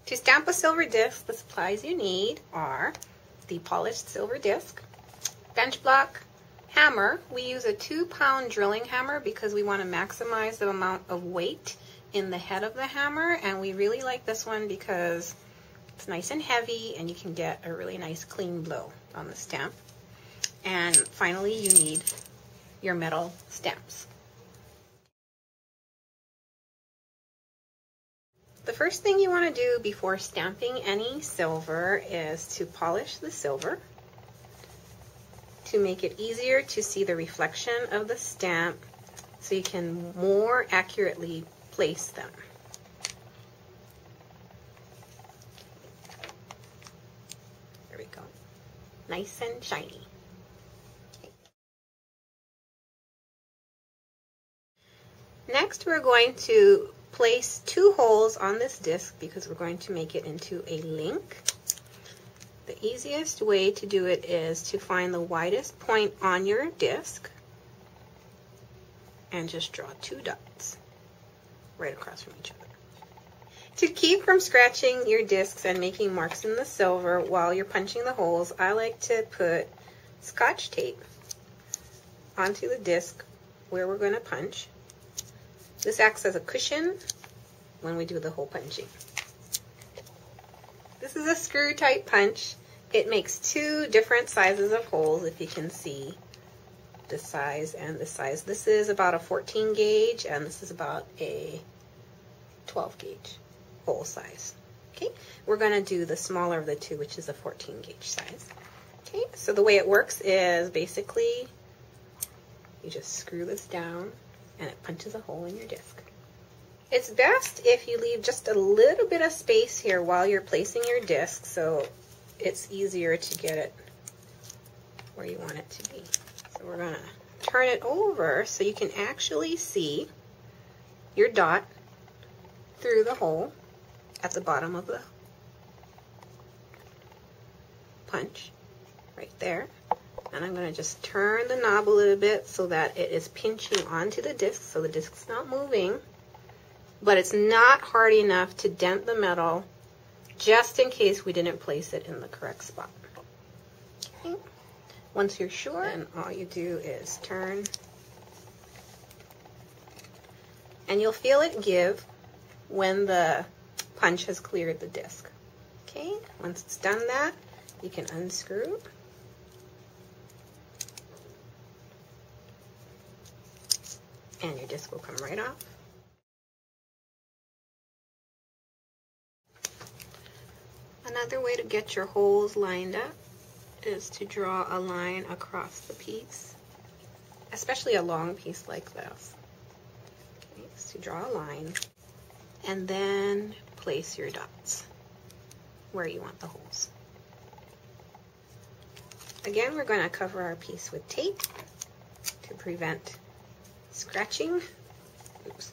To stamp a silver disc, the supplies you need are the polished silver disc, bench block, hammer. We use a 2-pound drilling hammer because we want to maximize the amount of weight in the head of the hammer, and we really like this one because it's nice and heavy and you can get a really nice clean blow on the stamp. And finally, you need your metal stamps. The first thing you want to do before stamping any silver is to polish the silver to make it easier to see the reflection of the stamp so you can more accurately place them. There we go. Nice and shiny. Next, we're going to place 2 holes on this disc because we're going to make it into a link. The easiest way to do it is to find the widest point on your disc and just draw 2 dots right across from each other. To keep from scratching your discs and making marks in the silver while you're punching the holes, I like to put Scotch tape onto the disc where we're going to punch. This acts as a cushion when we do the hole punching. This is a screw type punch. It makes 2 different sizes of holes, if you can see the size and the size. This is about a 14 gauge and this is about a 12 gauge hole size. Okay, we're going to do the smaller of the 2, which is a 14 gauge size. Okay, so the way it works is basically you just screw this down and it punches a hole in your disc. It's best if you leave just a little bit of space here while you're placing your disc so it's easier to get it where you want it to be. So we're going to turn it over so you can actually see your dot through the hole at the bottom of the punch right there. And I'm going to just turn the knob a little bit so that it is pinching onto the disc so the disc's not moving, but it's not hard enough to dent the metal just in case we didn't place it in the correct spot. Okay. Once you're sure, then all you do is turn and you'll feel it give when the punch has cleared the disc. Okay, once it's done that, you can unscrew. And your disc will come right off. Another way to get your holes lined up is to draw a line across the piece, especially a long piece like this. Okay, so draw a line and then place your dots where you want the holes. Again, we're going to cover our piece with tape to prevent scratching. Oops.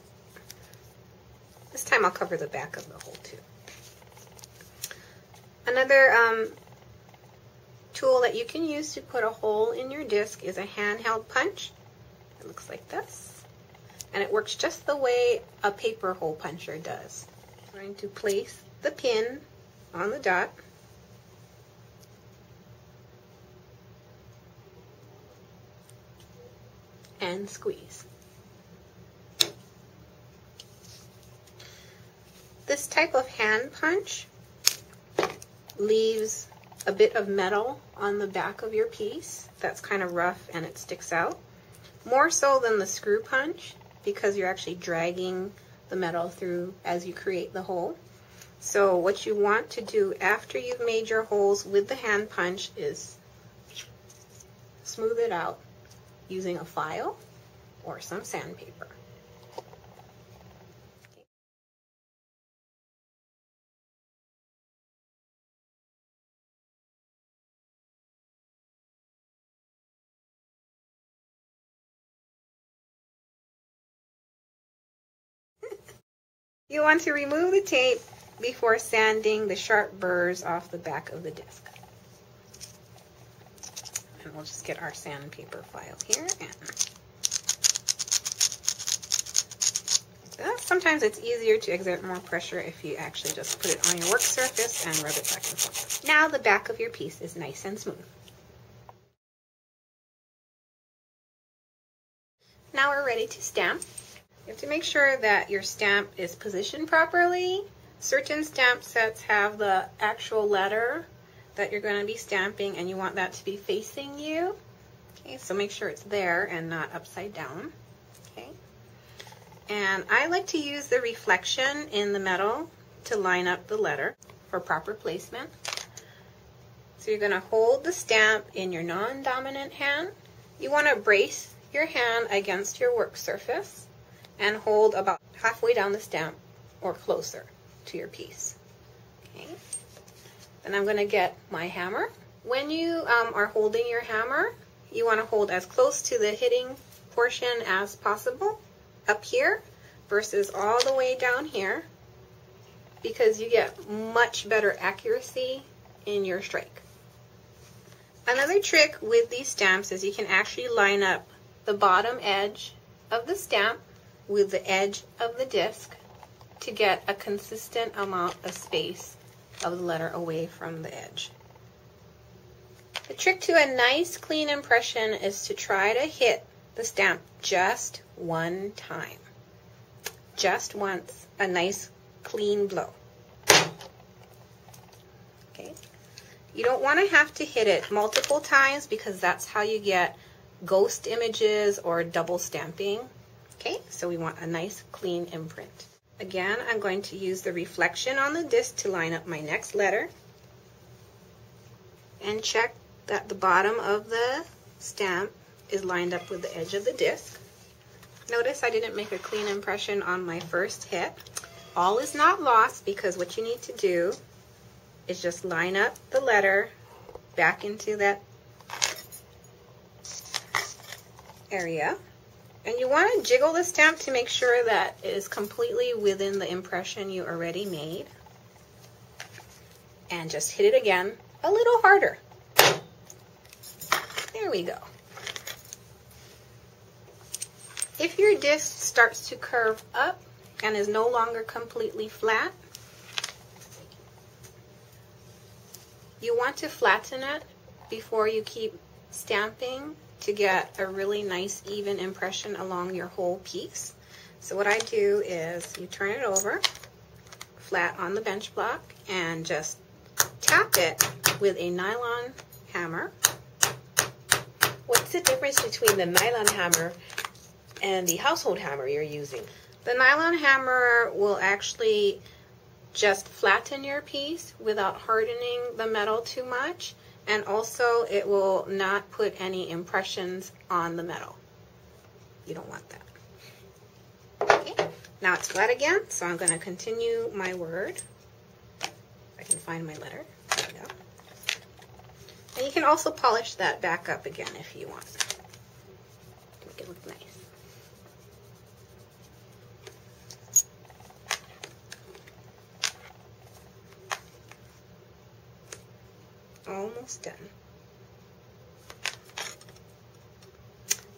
This time I'll cover the back of the hole too. Another tool that you can use to put a hole in your disc is a handheld punch. It looks like this. And it works just the way a paper hole puncher does. I'm going to place the pin on the dot. And squeeze. This type of hand punch leaves a bit of metal on the back of your piece that's kind of rough and it sticks out. More so than the screw punch because you're actually dragging the metal through as you create the hole. So what you want to do after you've made your holes with the hand punch is smooth it out using a file or some sandpaper. You want to remove the tape before sanding the sharp burrs off the back of the disc. And we'll just get our sandpaper file here and Sometimes it's easier to exert more pressure if you actually just put it on your work surface and rub it back and forth. Now the back of your piece is nice and smooth. Now we're ready to stamp. You have to make sure that your stamp is positioned properly. Certain stamp sets have the actual letter that you're going to be stamping, and you want that to be facing you. Okay, so make sure it's there and not upside down. Okay. And I like to use the reflection in the metal to line up the letter for proper placement. So you're going to hold the stamp in your non-dominant hand. You want to brace your hand against your work surface and hold about halfway down the stamp or closer to your piece. Okay. Then I'm going to get my hammer. When you are holding your hammer, you want to hold as close to the hitting portion as possible up here versus all the way down here, because you get much better accuracy in your strike. Another trick with these stamps is you can actually line up the bottom edge of the stamp with the edge of the disc to get a consistent amount of space of the letter away from the edge. The trick to a nice clean impression is to try to hit the stamp just one time. Just once, a nice clean blow. Okay. You don't want to have to hit it multiple times because that's how you get ghost images or double stamping. Okay, so we want a nice clean imprint. Again, I'm going to use the reflection on the disc to line up my next letter. And check that the bottom of the stamp is lined up with the edge of the disc. Notice I didn't make a clean impression on my first hit. All is not lost, because what you need to do is just line up the letter back into that area. And you want to jiggle the stamp to make sure that it is completely within the impression you already made. And just hit it again a little harder. There we go. If your disc starts to curve up and is no longer completely flat, you want to flatten it before you keep stamping to get a really nice even impression along your whole piece. So what I do is you turn it over flat on the bench block and just tap it with a nylon hammer. What's the difference between the nylon hammer and the household hammer you're using? The nylon hammer will actually just flatten your piece without hardening the metal too much, and also it will not put any impressions on the metal. You don't want that. Okay, now it's flat again, so I'm going to continue my word. If I can find my letter. There we go. And you can also polish that back up again if you want. Make it look nice. Almost done.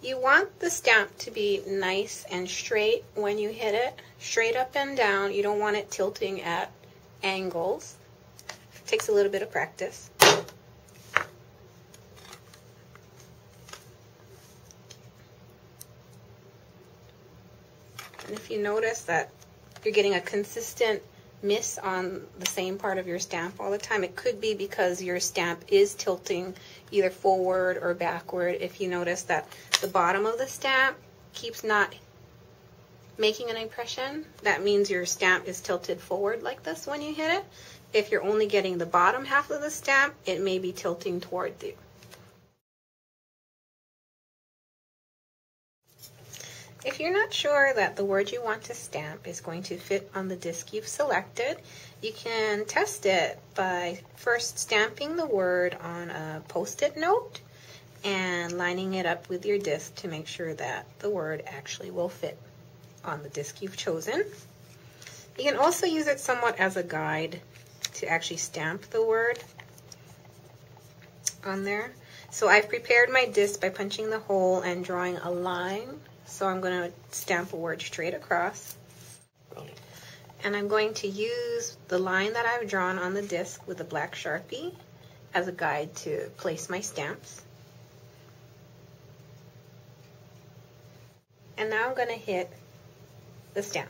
You want the stamp to be nice and straight when you hit it. Straight up and down. You don't want it tilting at angles. It takes a little bit of practice. And if you notice that you're getting a consistent miss on the same part of your stamp all the time, it could be because your stamp is tilting either forward or backward. If you notice that the bottom of the stamp keeps not making an impression, that means your stamp is tilted forward like this when you hit it. If you're only getting the bottom half of the stamp, it may be tilting toward you. If you're not sure that the word you want to stamp is going to fit on the disc you've selected, you can test it by first stamping the word on a Post-it note and lining it up with your disc to make sure that the word actually will fit on the disc you've chosen. You can also use it somewhat as a guide to actually stamp the word on there. So I've prepared my disc by punching the hole and drawing a line. So I'm going to stamp a word straight across. And I'm going to use the line that I've drawn on the disc with a black Sharpie as a guide to place my stamps. And now I'm going to hit the stamp.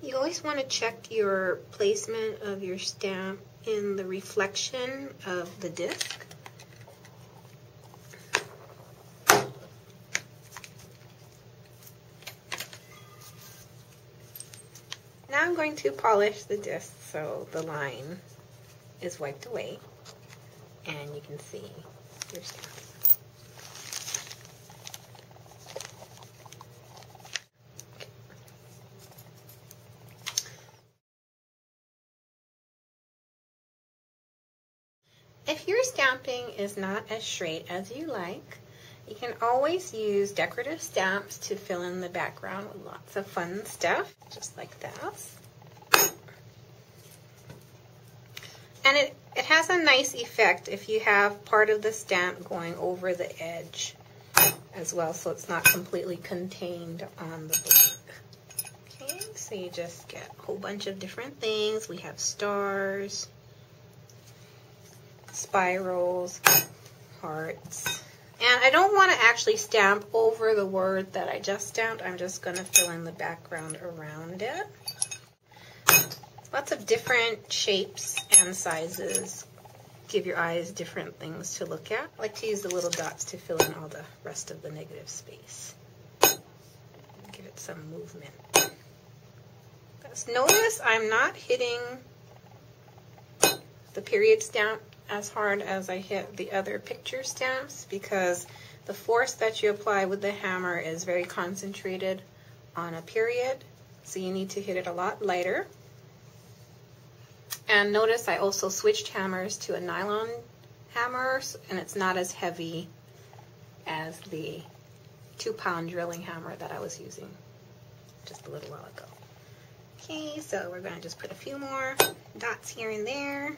You always want to check your placement of your stamp in the reflection of the disc. Now I'm going to polish the disc so the line is wiped away and you can see your stamp. If your stamping is not as straight as you like, you can always use decorative stamps to fill in the background with lots of fun stuff, just like this. And it has a nice effect if you have part of the stamp going over the edge as well, so it's not completely contained on the book. Okay, so you just get a whole bunch of different things. We have stars, spirals, hearts. And I don't want to actually stamp over the word that I just stamped. I'm just going to fill in the background around it. Lots of different shapes and sizes give your eyes different things to look at. I like to use the little dots to fill in all the rest of the negative space. Give it some movement. Just notice I'm not hitting the period stamp as hard as I hit the other picture stamps because the force that you apply with the hammer is very concentrated on a period, so you need to hit it a lot lighter. And notice I also switched hammers to a nylon hammer, and it's not as heavy as the 2-pound drilling hammer that I was using just a little while ago. Okay, so we're going to just put a few more dots here and there.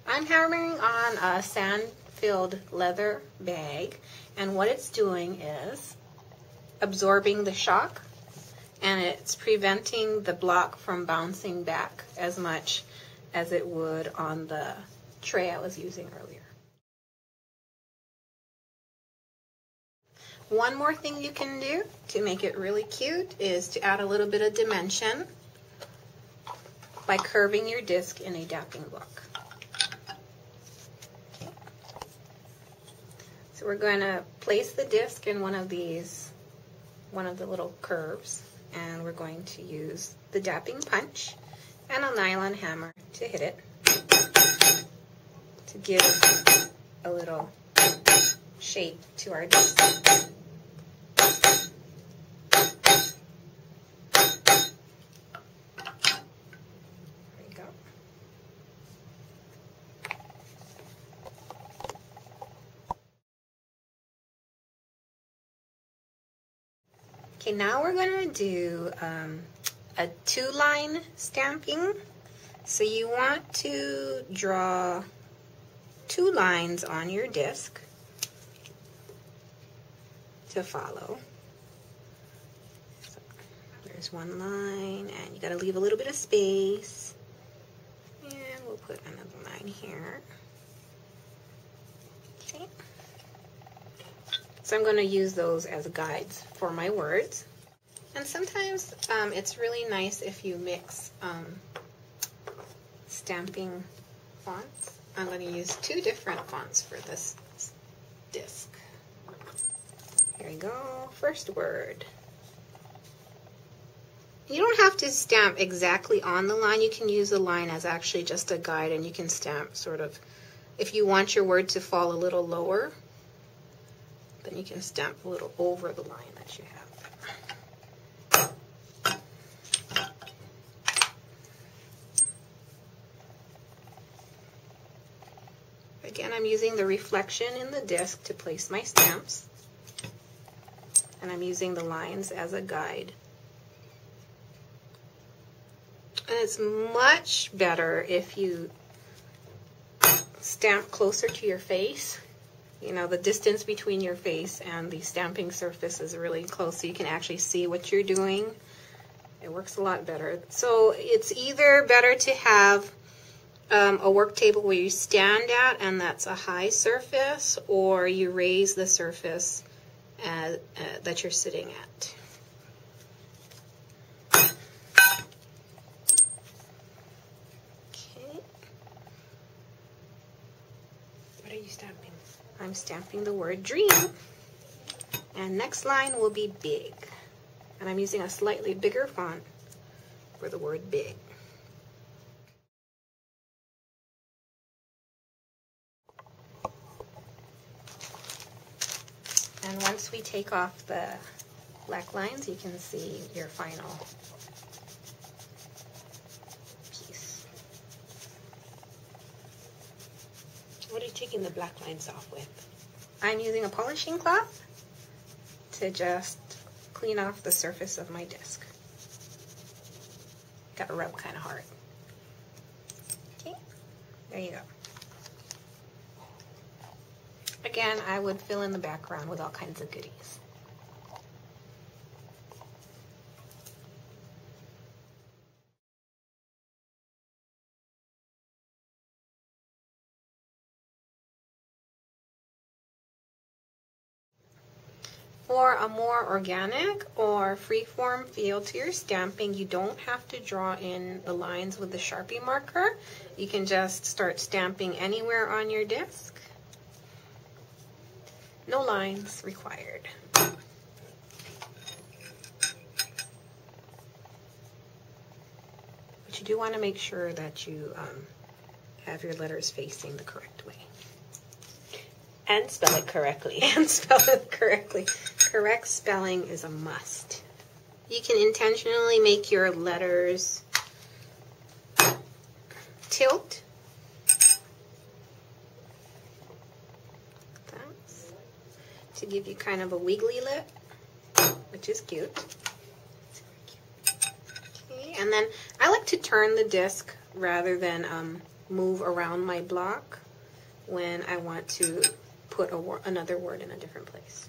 I'm hammering on a sand-filled leather bag, and what it's doing is absorbing the shock, and it's preventing the block from bouncing back as much as it would on the tray I was using earlier. One more thing you can do to make it really cute is to add a little bit of dimension by curving your disc in a dapping book. So we're going to place the disc in one of the little curves, and we're going to use the dapping punch and a nylon hammer to hit it to give a little shape to our disc. There we go. Okay, now we're going to do a 2-line stamping. So you want to draw 2 lines on your disc to follow. So there's one line, and you got to leave a little bit of space. And we'll put another line here. Okay. So I'm going to use those as guides for my words. And sometimes it's really nice if you mix stamping fonts. I'm going to use 2 different fonts for this disc. Here we go. First word. You don't have to stamp exactly on the line. You can use the line as actually just a guide, and you can stamp sort of, if you want your word to fall a little lower, then you can stamp a little over the line that you have. Again, I'm using the reflection in the disc to place my stamps, and I'm using the lines as a guide. it's much better if you stamp closer to your face. You know, the distance between your face and the stamping surface is really close, so you can actually see what you're doing. It works a lot better. So it's either better to have a work table where you stand at, and that's a high surface, or you raise the surface that you're sitting at. Okay. What are you stamping? I'm stamping the word dream. And next line will be big. And I'm using a slightly bigger font for the word big. And once we take off the black lines, you can see your final piece. What are you taking the black lines off with? I'm using a polishing cloth to just clean off the surface of my disc. Got to rub kind of hard. Okay, there you go. Again, I would fill in the background with all kinds of goodies. For a more organic or free-form feel to your stamping, you don't have to draw in the lines with the Sharpie marker. You can just start stamping anywhere on your disc. No lines required. But you do want to make sure that you have your letters facing the correct way. And spell it correctly. And spell it correctly. Correct spelling is a must. You can intentionally make your letters tilt. That's to give you kind of a wiggly lip, which is cute. Okay, and then I like to turn the disc rather than move around my block when I want to put another word in a different place.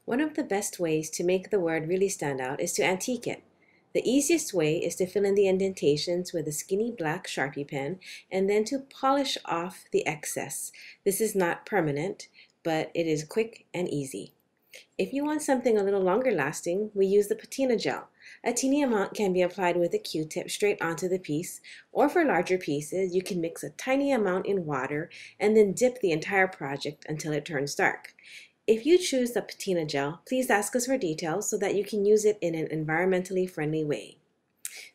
One of the best ways to make the word really stand out is to antique it. The easiest way is to fill in the indentations with a skinny black Sharpie pen and then to polish off the excess. This is not permanent, but it is quick and easy. If you want something a little longer lasting, we use the patina gel. A teeny amount can be applied with a Q-tip straight onto the piece, or for larger pieces, you can mix a tiny amount in water and then dip the entire project until it turns dark. If you choose the patina gel, please ask us for details so that you can use it in an environmentally friendly way.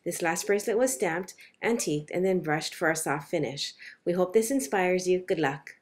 This last bracelet was stamped, antiqued, and then brushed for a soft finish. We hope this inspires you. Good luck!